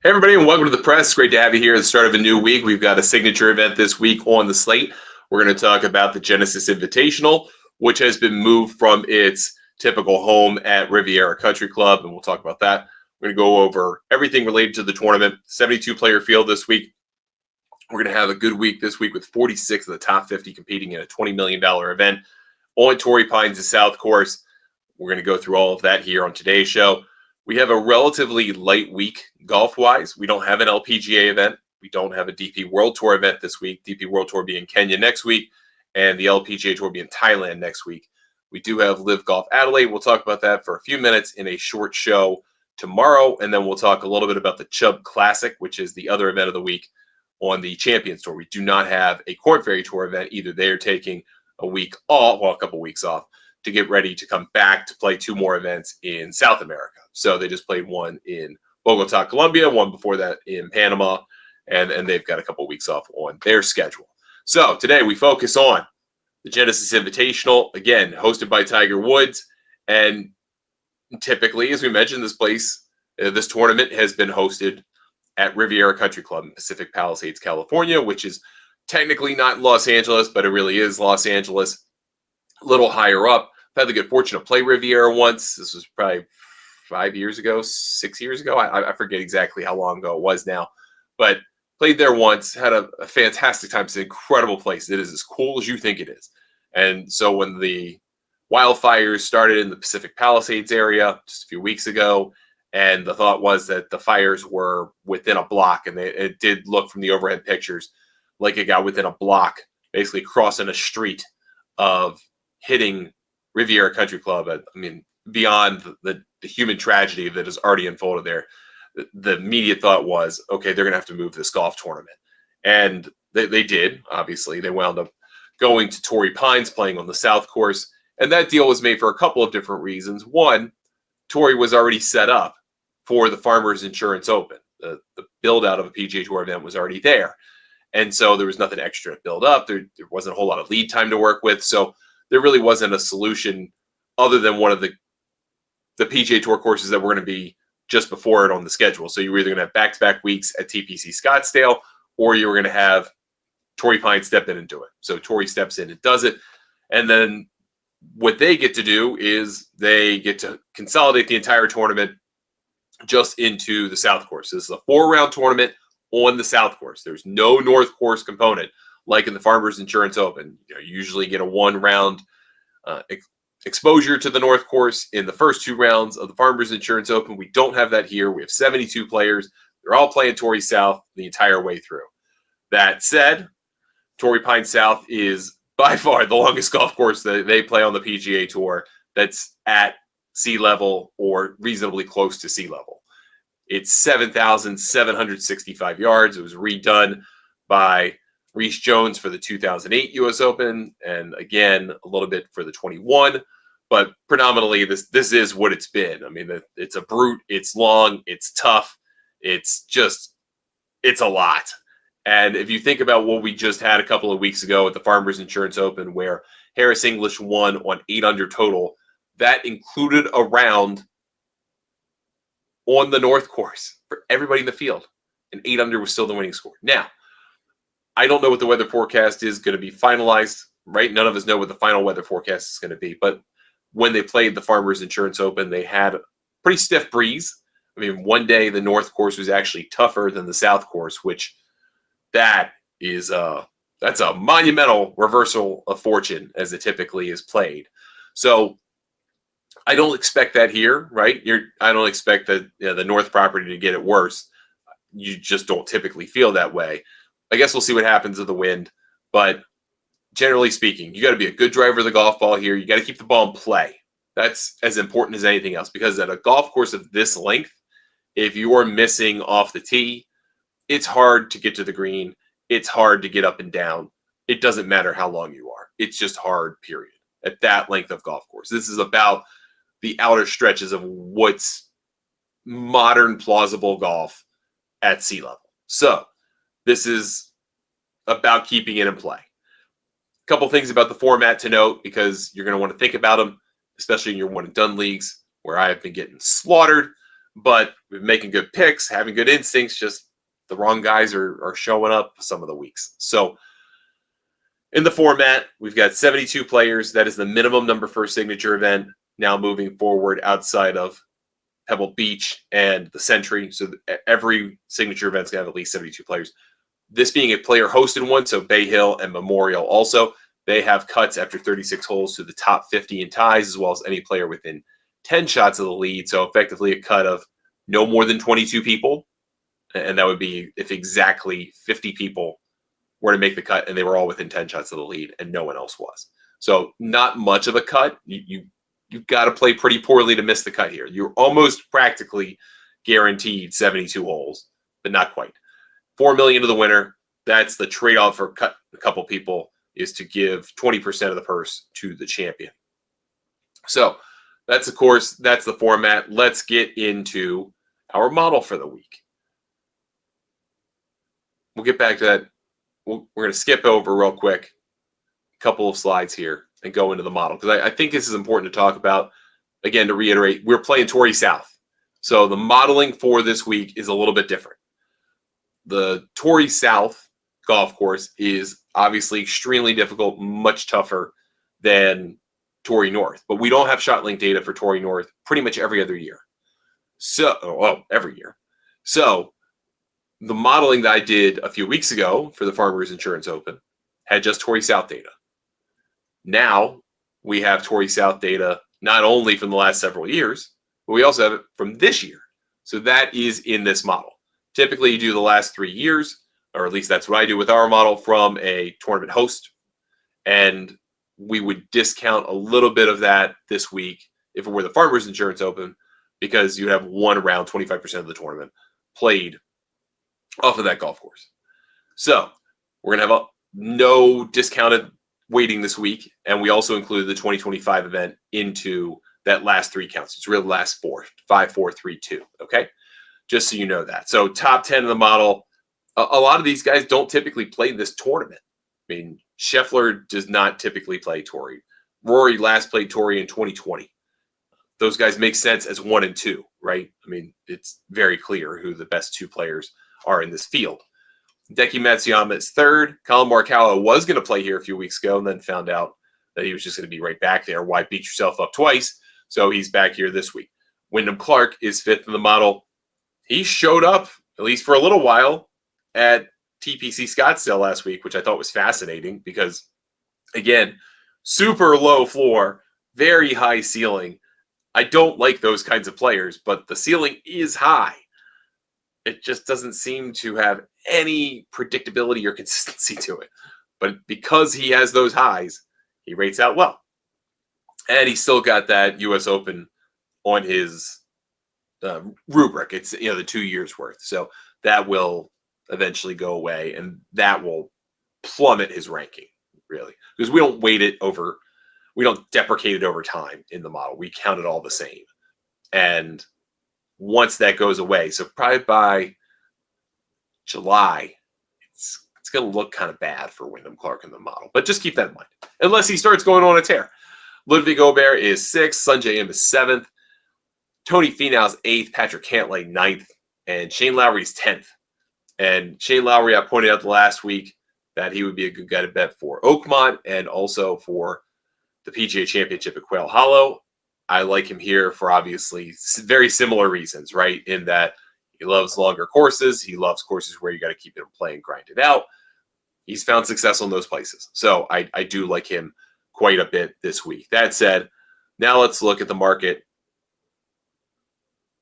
Hey everybody, and welcome to the press. Great to have you here at the start of a new week. We've got a signature event this week on the slate. We're going to talk about the Genesis Invitational, which has been moved from its typical home at Riviera Country Club, and we'll talk about that. We're going to go over everything related to the tournament. 72-player field this week. We're going to have a good week this week with 46 of the top 50 competing in a $20 million event on Torrey Pines South Course. We're going to go through all of that here on today's show. We have a relatively light week golf-wise. We don't have an LPGA event. We don't have a DP World Tour event this week. DP World Tour being Kenya next week, and the LPGA Tour being Thailand next week. We do have Live Golf Adelaide. We'll talk about that for a few minutes in a short show tomorrow, and then we'll talk a little bit about the Chubb Classic, which is the other event of the week on the Champions Tour. We do not have a Korn Ferry Tour event. Either they are taking a week off, well, a couple weeks off, to get ready to come back to play two more events in South America. So they just played one in Bogota, Colombia, one before that in Panama, and they've got a couple of weeks off on their schedule. So today we focus on the Genesis Invitational, again, hosted by Tiger Woods. And typically, as we mentioned, this tournament has been hosted at Riviera Country Club in Pacific Palisades, California, which is technically not Los Angeles, but it really is Los Angeles, a little higher up. I've had the good fortune to play Riviera once. This was probably 5 years ago, 6 years ago. I forget exactly how long ago it was now, but played there once, had a fantastic time. It's an incredible place. It is as cool as you think it is. And so when the wildfires started in the Pacific Palisades area just a few weeks ago, and the thought was that the fires were within a block, and it did look from the overhead pictures like it got within a block, basically crossing a street of hitting Riviera Country Club. I mean, beyond the human tragedy that has already unfolded there, the immediate thought was, okay, they're going to have to move this golf tournament. And they did, obviously. They wound up going to Torrey Pines, playing on the South Course. And that deal was made for a couple of different reasons. One, Torrey was already set up for the Farmers Insurance Open. The build-out of a PGA Tour event was already there. And so there was nothing extra to build up. There wasn't a whole lot of lead time to work with. So there really wasn't a solution other than one of the PGA Tour courses that were going to be just before it on the schedule. So you were either going to have back-to-back weeks at TPC Scottsdale, or you were going to have Torrey Pines step in and do it. So Torrey steps in and does it. And then what they get to do is they get to consolidate the entire tournament just into the South Course. This is a 4-round tournament on the South Course. There's no North Course component like in the Farmers Insurance Open. You usually get a 1-round exposure to the North Course in the first 2 rounds of the Farmers Insurance Open. We don't have that here. We have 72 players. They're all playing Torrey South the entire way through. That said, Torrey Pines South is by far the longest golf course that they play on the PGA Tour that's at sea level or reasonably close to sea level. It's 7,765 yards. It was redone by Reese Jones for the 2008 U.S. Open, and again, a little bit for the 21. But predominantly, this is what it's been. I mean, it's a brute. It's long. It's tough. It's a lot. And if you think about what we just had a couple of weeks ago at the Farmers Insurance Open, where Harris English won on 8 under total, that included a round on the North Course for everybody in the field. And 8 under was still the winning score. Now, I don't know what the weather forecast is going to be finalized, right? None of us know what the final weather forecast is going to be. But when they played the Farmers Insurance Open, they had a pretty stiff breeze. I mean, one day the North Course was actually tougher than the South Course, which that's a monumental reversal of fortune as it typically is played. So I don't expect that here, right? I don't expect the North property to get it worse. You just don't typically feel that way. I guess we'll see what happens with the wind. But generally speaking, you got to be a good driver of the golf ball here. You got to keep the ball in play. That's as important as anything else, because at a golf course of this length, if you are missing off the tee, it's hard to get to the green. It's hard to get up and down. It doesn't matter how long you are. It's just hard, period, at that length of golf course. This is about the outer stretches of what's modern, plausible golf at sea level. So this is about keeping it in play. A couple things about the format to note, because you're going to want to think about them, especially in your one and done leagues, where I have been getting slaughtered but we're making good picks, having good instincts, just the wrong guys are showing up some of the weeks. So in the format, we've got 72 players. That is the minimum number for a signature event. Now moving forward outside of Pebble Beach and the Century. So every signature event's going to have at least 72 players. This being a player-hosted one, so Bay Hill and Memorial also, they have cuts after 36 holes to the top 50 in ties, as well as any player within 10 shots of the lead. So effectively a cut of no more than 22 people. And that would be if exactly 50 people were to make the cut and they were all within 10 shots of the lead and no one else was. So not much of a cut. You've got to play pretty poorly to miss the cut here. You're almost practically guaranteed 72 holes, but not quite. $4 million to the winner. That's the trade-off for a couple people, is to give 20% of the purse to the champion. So that's the course. That's the format. Let's get into our model for the week. We'll get back to that. We're going to skip over real quick a couple of slides here and go into the model, because I think this is important to talk about. Again, to reiterate, we're playing Torrey South. So the modeling for this week is a little bit different. The Torrey South golf course is obviously extremely difficult, much tougher than Torrey North. But we don't have shot link data for Torrey North pretty much every other year. Every year. So the modeling that I did a few weeks ago for the Farmers Insurance Open had just Torrey South data. Now we have Torrey South data not only from the last several years, but we also have it from this year. So that is in this model. Typically, you do the last 3 years, or at least that's what I do with our model, from a tournament host. And we would discount a little bit of that this week if it were the Farmers Insurance Open, because you have one round, 25% of the tournament played off of that golf course. So we're going to have no discounted weighting this week. And we also include the 2025 event into that last 3 counts. It's really the last 4, 5, 4, 3, 2. Okay. Just so you know that. So top 10 of the model, a lot of these guys don't typically play this tournament. I mean, Scheffler does not typically play Torrey. Rory last played Torrey in 2020. Those guys make sense as 1 and 2, right? I mean, it's very clear who the best 2 players are in this field. Hideki Matsuyama is 3rd. Colin Morikawa was going to play here a few weeks ago and then found out that he was just going to be right back there. Why beat yourself up twice? So he's back here this week. Wyndham Clark is 5th in the model. He showed up, at least for a little while, at TPC Scottsdale last week, which I thought was fascinating because, again, super low floor, very high ceiling. I don't like those kinds of players, but the ceiling is high. It just doesn't seem to have any predictability or consistency to it. But because he has those highs, he rates out well. And he's still got that U.S. Open on his rubric. It's, the 2 years worth. So that will eventually go away, and that will plummet his ranking, really. Because we don't we don't deprecate it over time in the model. We count it all the same. And once that goes away, so probably by July, it's going to look kind of bad for Wyndham Clark in the model. But just keep that in mind, unless he starts going on a tear. Ludwig Aubert is 6th. Sungjae Im is 7th. Tony Finau's 8th. Patrick Cantlay 9th. And Shane Lowry's 10th. And Shane Lowry, I pointed out last week that he would be a good guy to bet for Oakmont and also for the PGA Championship at Quail Hollow. I like him here for obviously very similar reasons, right? In that he loves longer courses. He loves courses where you got to keep it in play and grind it out. He's found success on those places. So I do like him quite a bit this week. That said, now let's look at the market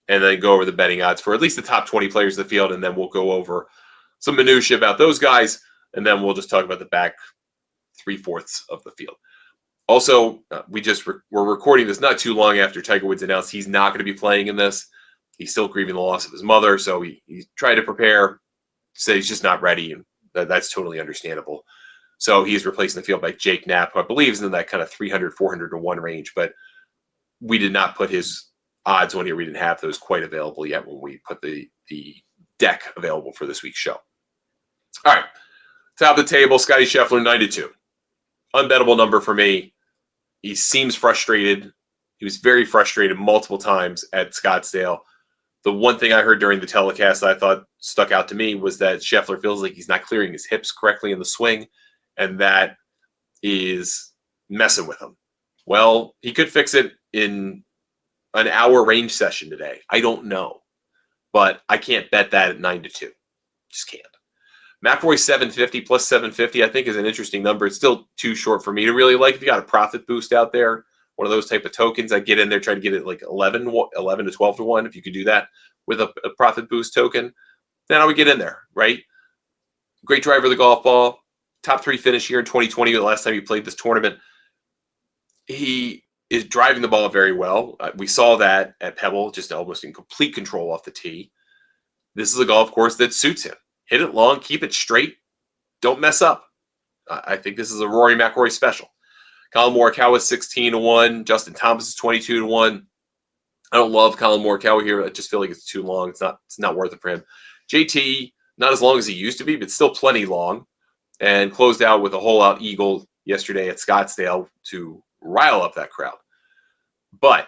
and then go over the betting odds for at least the top 20 players of the field. And then we'll go over some minutia about those guys. And then we'll just talk about the back 3/4 of the field. Also, we're recording this not too long after Tiger Woods announced he's not going to be playing in this. He's still grieving the loss of his mother. So he tried to prepare, said he's just not ready. And that's totally understandable. So he's replacing the field by Jake Knapp, who I believe is in that kind of 300, 400 to 1 range. But we did not put his odds on here. We didn't have those quite available yet when we put the deck available for this week's show. All right. Top of the table, Scottie Scheffler, 92. Unbettable number for me. He seems frustrated. He was very frustrated multiple times at Scottsdale. The one thing I heard during the telecast that I thought stuck out to me was that Scheffler feels like he's not clearing his hips correctly in the swing, and that is messing with him. Well, he could fix it in an hour range session today. I don't know, but I can't bet that at 9-2. Just can't. McIlroy 750 plus 750, I think, is an interesting number. It's still too short for me to really like. If you got a profit boost out there, one of those type of tokens, I'd get in there, try to get it like 11 to 12 to 1. If you could do that with a profit boost token, then I would get in there, right? Great driver of the golf ball. Top 3 finish here in 2020, the last time he played this tournament. He is driving the ball very well. We saw that at Pebble, just almost in complete control off the tee. This is a golf course that suits him. Hit it long, keep it straight, don't mess up. I think this is a Rory McIlroy special. Colin Morikawa is 16 to 1. Justin Thomas is 22 to 1. I don't love Colin Morikawa here. I just feel like it's too long. It's not worth it for him. JT, not as long as he used to be, but still plenty long. And closed out with a hole-out eagle yesterday at Scottsdale to rile up that crowd. But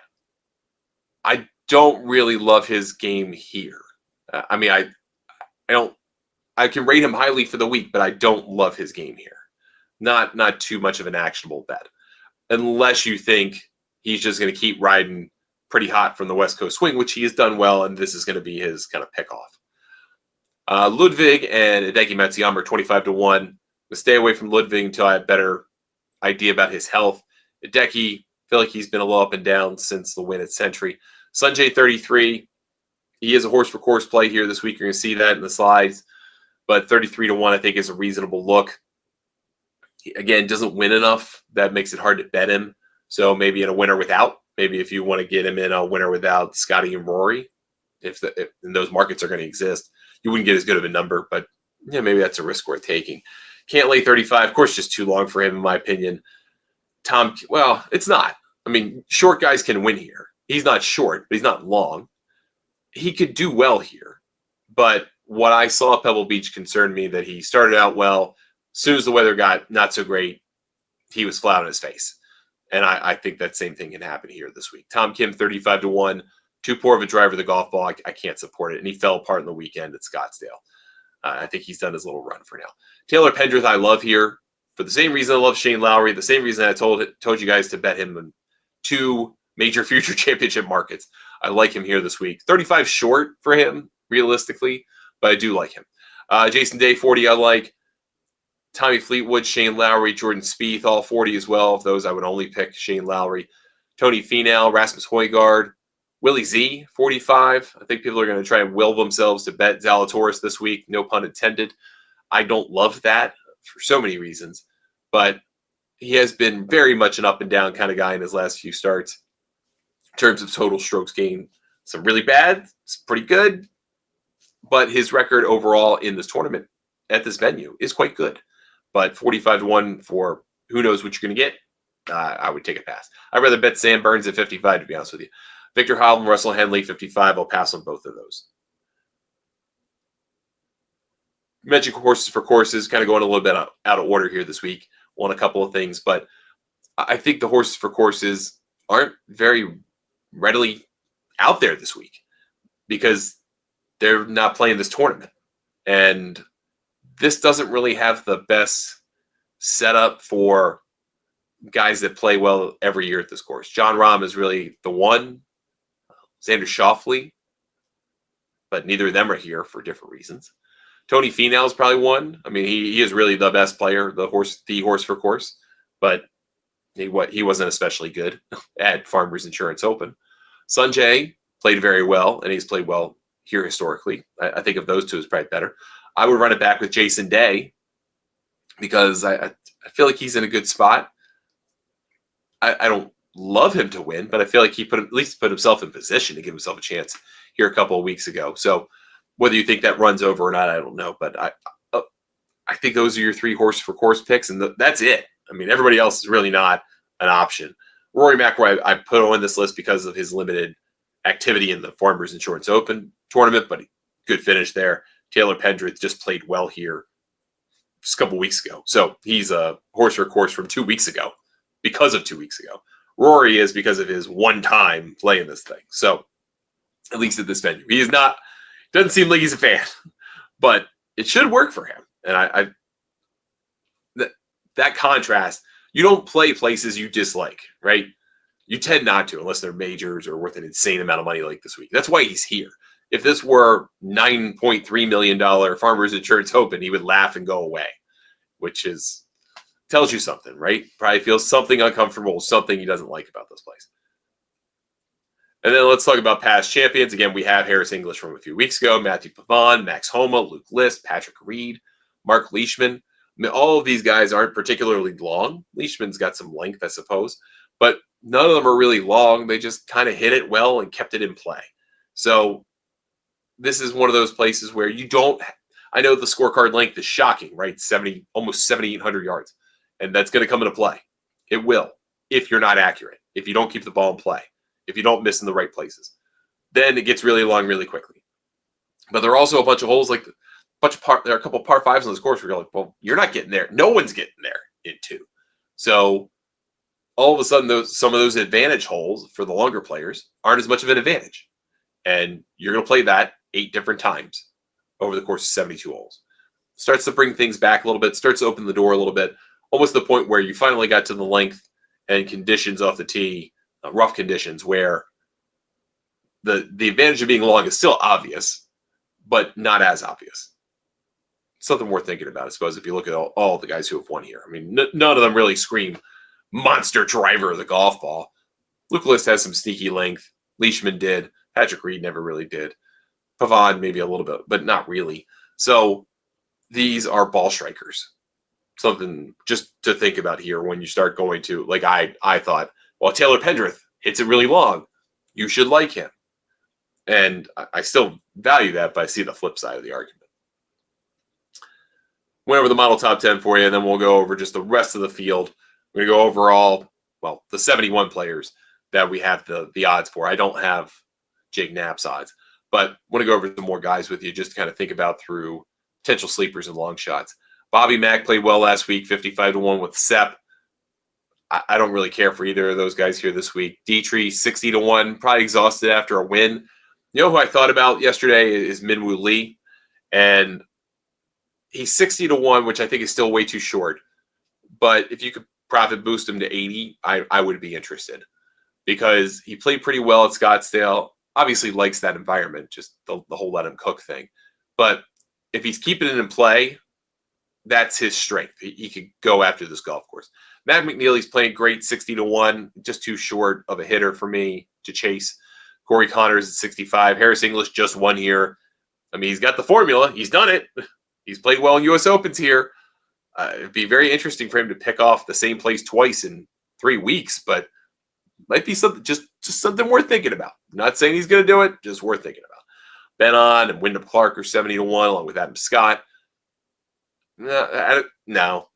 I don't really love his game here. I can rate him highly for the week, but I don't love his game here. Not too much of an actionable bet. Unless you think he's just going to keep riding pretty hot from the West Coast swing, which he has done well, and this is going to be his kind of pick-off. Ludwig and Hideki Matsuyama are 25 to 1. But stay away from Ludwig until I have a better idea about his health. Hideki, feel like he's been a little up and down since the win at Century. Sanjay 33. He is a horse for course play here this week. You're going to see that in the slides. But 33 to 1, I think, is a reasonable look. Again, doesn't win enough. That makes it hard to bet him. So maybe in a winner without. Maybe if you want to get him in a winner without Scotty and Rory, if those markets are going to exist, you wouldn't get as good of a number. But yeah, maybe that's a risk worth taking. Can't lay 35. Of course, just too long for him, in my opinion. Well, it's not. I mean, short guys can win here. He's not short, but he's not long. He could do well here. But what I saw at Pebble Beach concerned me that he started out well. As soon as the weather got not so great, he was flat on his face. And I think that same thing can happen here this week. Tom Kim, 35 to 1. Too poor of a driver of the golf ball. I can't support it. And he fell apart in the weekend at Scottsdale. I think he's done his little run for now. Taylor Pendrith, I love here. For the same reason I love Shane Lowry, the same reason I told you guys to bet him in 2 major future championship markets. I like him here this week. 35 short for him, realistically, but I do like him. Jason Day, 40, I like. Tommy Fleetwood, Shane Lowry, Jordan Spieth, all 40 as well. Of those, I would only pick Shane Lowry. Tony Finau, Rasmus Højgaard, Willie Z, 45. I think people are going to try and will themselves to bet Zalatoris this week. No pun intended. I don't love that for so many reasons, but he has been very much an up and down kind of guy in his last few starts. In terms of total strokes gained, some really bad, it's pretty good, but his record overall in this tournament at this venue is quite good. But 45 to 1 for who knows what you're going to get, I would take a pass. I'd rather bet Sam Burns at 55, to be honest with you. Victor Hovland, Russell Henley, 55. I'll pass on both of those. You mentioned horses for courses, kind of going a little bit out of order here this week on a couple of things, but I think the horses for courses aren't very readily out there this week because they're not playing this tournament. And this doesn't really have the best setup for guys that play well every year at this course. John Rahm is really the one. Xander Schauffele, but neither of them are here for different reasons. Tony Finau is probably one. I mean, he is really the best player, the horse for course, but he wasn't especially good at Farmers Insurance Open. Sanjay played very well, and he's played well here historically. I think of those two as probably better. I would run it back with Jason Day because I feel like he's in a good spot. I don't love him to win, but I feel like he at least put himself in position to give himself a chance here a couple of weeks ago. So whether you think that runs over or not, I don't know. But I think those are your 3 horse for course picks, and that's it. I mean, everybody else is really not an option. Rory McIlroy, I put on this list because of his limited activity in the Farmers Insurance Open tournament, but good finish there. Taylor Pendrith just played well here just a couple weeks ago. So he's a horse for course from 2 weeks ago because of 2 weeks ago. Rory is because of his one-time play in this thing. So at least at this venue. He is not, doesn't seem like he's a fan, but it should work for him. And that contrast, you don't play places you dislike, right? You tend not to unless they're majors or worth an insane amount of money like this week. That's why he's here. If this were $9.3 million Farmers Insurance Open, he would laugh and go away, which is tells you something, right? Probably feels something uncomfortable, something he doesn't like about this place. And then let's talk about past champions. Again, we have Harris English from a few weeks ago, Matthew Pavon, Max Homa, Luke List, Patrick Reed, Mark Leishman. I mean, all of these guys aren't particularly long. Leishman's got some length, I suppose, but none of them are really long. They just kind of hit it well and kept it in play. So this is one of those places where you don't, I know the scorecard length is shocking, right? Almost 7,800 yards. And that's going to come into play. It will, if you're not accurate, if you don't keep the ball in play, if you don't miss in the right places. Then it gets really long really quickly. But there are also a bunch of holes, like there are a couple of par fives on this course where you're like, well, you're not getting there. No one's getting there in two. So all of a sudden, some of those advantage holes for the longer players aren't as much of an advantage. And you're going to play that 8 different times over the course of 72 holes. Starts to bring things back a little bit, starts to open the door a little bit, almost the point where you finally got to the length and conditions off the tee, rough conditions, where the advantage of being long is still obvious, but not as obvious. Something worth thinking about, I suppose, if you look at all the guys who have won here. I mean, none of them really scream monster driver of the golf ball. Luke List has some sneaky length. Leishman did. Patrick Reed never really did. Pavon maybe a little bit, but not really. So these are ball strikers. Something just to think about here when you start going to, like I thought, well, Taylor Pendrith hits it really long. You should like him. And I still value that, but I see the flip side of the argument. Went over the model top 10 for you, and then we'll go over just the rest of the field. We're going to go overall, well, the 71 players that we have the odds for. I don't have Jake Knapp's odds, but I want to go over some more guys with you just to kind of think about through potential sleepers and long shots. Bobby Mack played well last week, 55-1 with Sepp. I don't really care for either of those guys here this week. Dietrich, 60-1, probably exhausted after a win. You know who I thought about yesterday is Minwoo Lee, and he's 60-1, which I think is still way too short. But if you could profit boost him to 80, I would be interested because he played pretty well at Scottsdale. Obviously likes that environment, just the whole let him cook thing. But if he's keeping it in play, that's his strength. He could go after this golf course. Matt McNeely's playing great, 60-1, just too short of a hitter for me to chase. Corey Connors at 65. Harris English just won here. I mean, he's got the formula. He's done it. He's played well in U.S. Opens here. It'd be very interesting for him to pick off the same place twice in 3 weeks, but might be something just something worth thinking about. I'm not saying he's going to do it, just worth thinking about. Ben On and Wyndham Clark are 70-1, along with Adam Scott. No.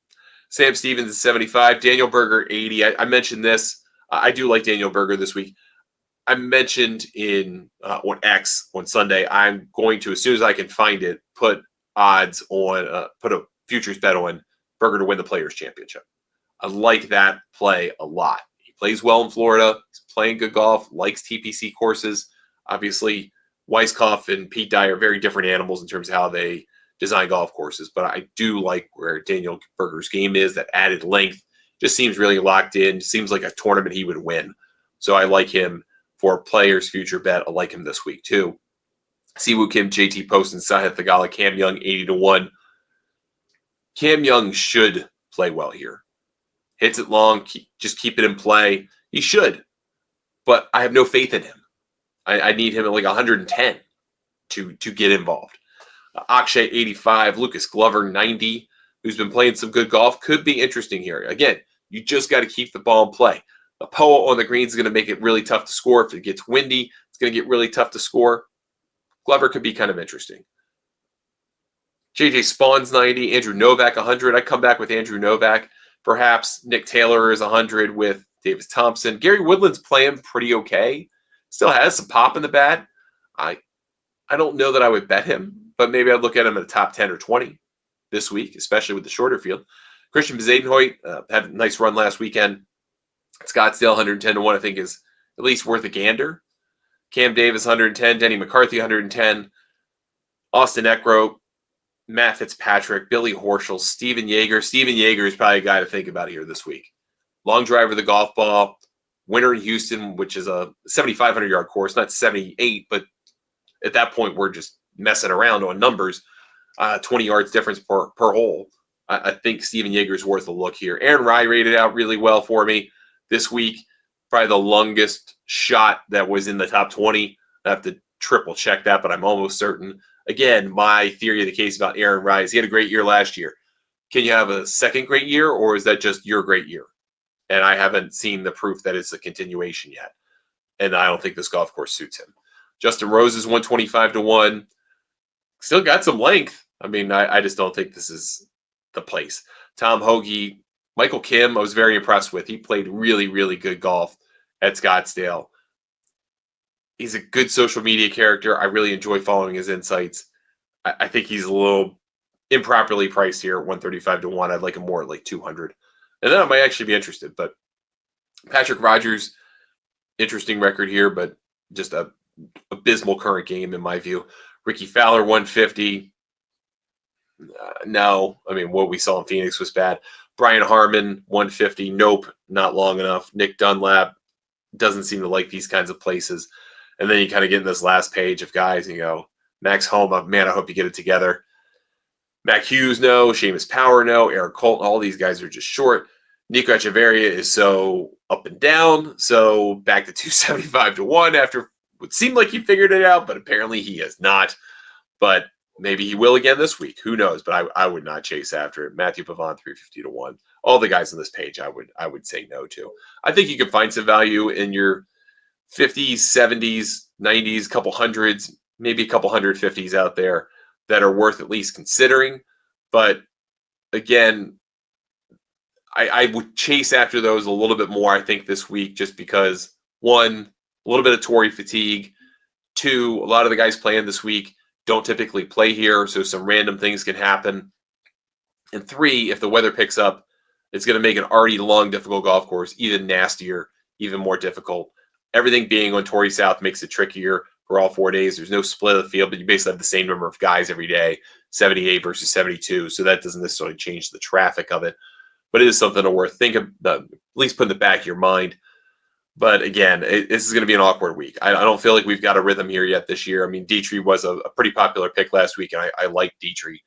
Sam Stevens is 75. Daniel Berger, 80. I mentioned this. I do like Daniel Berger this week. I mentioned on X on Sunday, I'm going to, as soon as I can find it, put odds on, put a futures bet on Berger to win the Players' Championship. I like that play a lot. He plays well in Florida. He's playing good golf, likes TPC courses. Obviously, Weiskopf and Pete Dye are very different animals in terms of how they design golf courses, but I do like where Daniel Berger's game is. That added length just seems really locked in. Seems like a tournament he would win. So I like him for Players' future bet. I like him this week too. Siwoo Kim, JT Post, and Sahith Theegala. Cam Young, 80-1. Cam Young should play well here. Hits it long, just keep it in play. He should, but I have no faith in him. I need him at like 110 to get involved. Akshay, 85. Lucas Glover, 90, who's been playing some good golf. Could be interesting here. Again, you just got to keep the ball in play. A POA on the greens is going to make it really tough to score. If it gets windy, it's going to get really tough to score. Glover could be kind of interesting. JJ Spawn's 90. Andrew Novak, 100. I come back with Andrew Novak. Perhaps Nick Taylor is 100 with Davis Thompson. Gary Woodland's playing pretty okay. Still has some pop in the bat. I don't know that I would bet him, but maybe I'd look at him in the top 10 or 20 this week, especially with the shorter field. Christian Bezadenhout had a nice run last weekend. Scottsdale, 110-1, I think is at least worth a gander. Cam Davis 110, Denny McCarthy 110, Austin Eckroat, Matt Fitzpatrick, Billy Horschel, Steven Yeager. Steven Yeager is probably a guy to think about here this week. Long driver of the golf ball, winner in Houston, which is a 7,500-yard course, not 78, but at that point we're just messing around on numbers. 20 yards difference per hole. I think Steven Yeager is worth a look here. Aaron Rye rated out really well for me this week. Probably the longest shot that was in the top 20. I have to triple check that, but I'm almost certain. Again, my theory of the case about Aaron Rye is he had a great year last year. Can you have a second great year, or is that just your great year? And I haven't seen the proof that it's a continuation yet. And I don't think this golf course suits him. Justin Rose is 125-1. Still got some length. I mean, I just don't think this is the place. Tom Hoagie, Michael Kim, I was very impressed with. He played really, really good golf at Scottsdale. He's a good social media character. I really enjoy following his insights. I think he's a little improperly priced here at 135-1. I'd like him more at like 200. And then I might actually be interested. But Patrick Rogers, interesting record here, but just a abysmal current game in my view. Ricky Fowler, 150. No, I mean, what we saw in Phoenix was bad. Brian Harmon, 150. Nope, not long enough. Nick Dunlap doesn't seem to like these kinds of places. And then you kind of get in this last page of guys, and you go, Max Homa, man, I hope you get it together. Mac Hughes, no. Seamus Power, no. Eric Colton, all these guys are just short. Nico Echeverria is so up and down. So back to 275-1 after what seemed like he figured it out, but apparently he has not. But maybe he will again this week. Who knows? But I would not chase after it. Matthew Pavon, 350-1. All the guys on this page I would say no to. I think you can find some value in your 50s, 70s, 90s, couple hundreds, maybe a couple 150s out there that are worth at least considering. But again, I would chase after those a little bit more, I think, this week, just because, one, a little bit of Torrey fatigue. Two, a lot of the guys playing this week don't typically play here, so some random things can happen. And three, if the weather picks up, it's going to make an already long, difficult golf course even nastier, even more difficult. Everything being on Torrey South makes it trickier for all 4 days. There's no split of the field, but you basically have the same number of guys every day, 78 versus 72, so that doesn't necessarily change the traffic of it. But it is something to worth thinking about, at least put in the back of your mind. But again, this is going to be an awkward week. I don't feel like we've got a rhythm here yet this year. I mean, Dietrich was a pretty popular pick last week, and I liked Dietrich,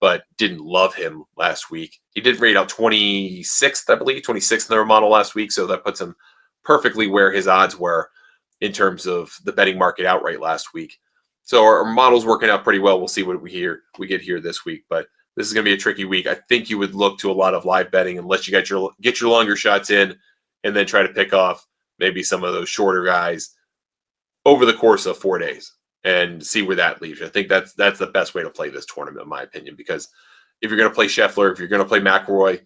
but didn't love him last week. He did rate out 26th, I believe, 26th in their model last week, so that puts him perfectly where his odds were in terms of the betting market outright last week. So our model's working out pretty well. We'll see what we get here this week, but this is going to be a tricky week. I think you would look to a lot of live betting unless you get your longer shots in and then try to pick off maybe some of those shorter guys over the course of 4 days and see where that leaves you. I think that's the best way to play this tournament, in my opinion, because if you're going to play Scheffler, if you're going to play McIlroy,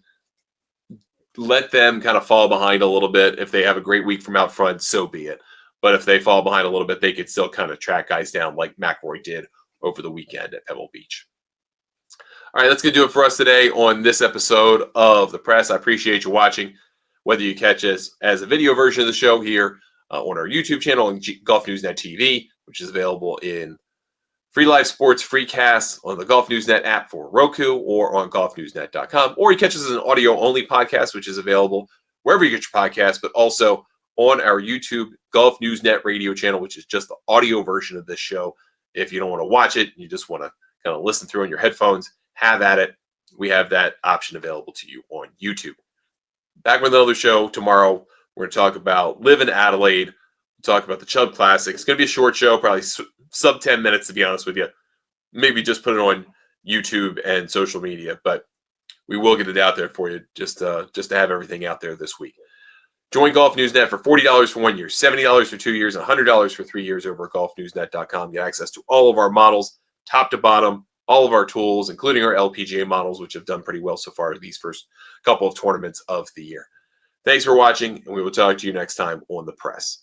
let them kind of fall behind a little bit. If they have a great week from out front, so be it. But if they fall behind a little bit, they could still kind of track guys down like McIlroy did over the weekend at Pebble Beach. All right, that's going to do it for us today on this episode of The Press. I appreciate you watching, whether you catch us as a video version of the show here on our YouTube channel and Golf Newsnet TV, which is available in free live sports, free casts on the Golf Newsnet app for Roku or on golfnewsnet.com. Or you catch us as an audio-only podcast, which is available wherever you get your podcasts, but also on our YouTube Golf Newsnet radio channel, which is just the audio version of this show. If you don't want to watch it, you just want to kind of listen through on your headphones, have at it. We have that option available to you on YouTube. Back with another show tomorrow. We're going to talk about Live in Adelaide. We'll talk about the Chubb Classic. It's going to be a short show, probably sub 10 minutes, to be honest with you. Maybe just put it on YouTube and social media, but we will get it out there for you just to have everything out there this week. Join Golf Newsnet for $40 for 1 year, $70 for 2 years, and $100 for 3 years over at golfnewsnet.com. Get access to all of our models, top to bottom, all of our tools, including our LPGA models, which have done pretty well so far these first couple of tournaments of the year. Thanks for watching, and we will talk to you next time on The Press.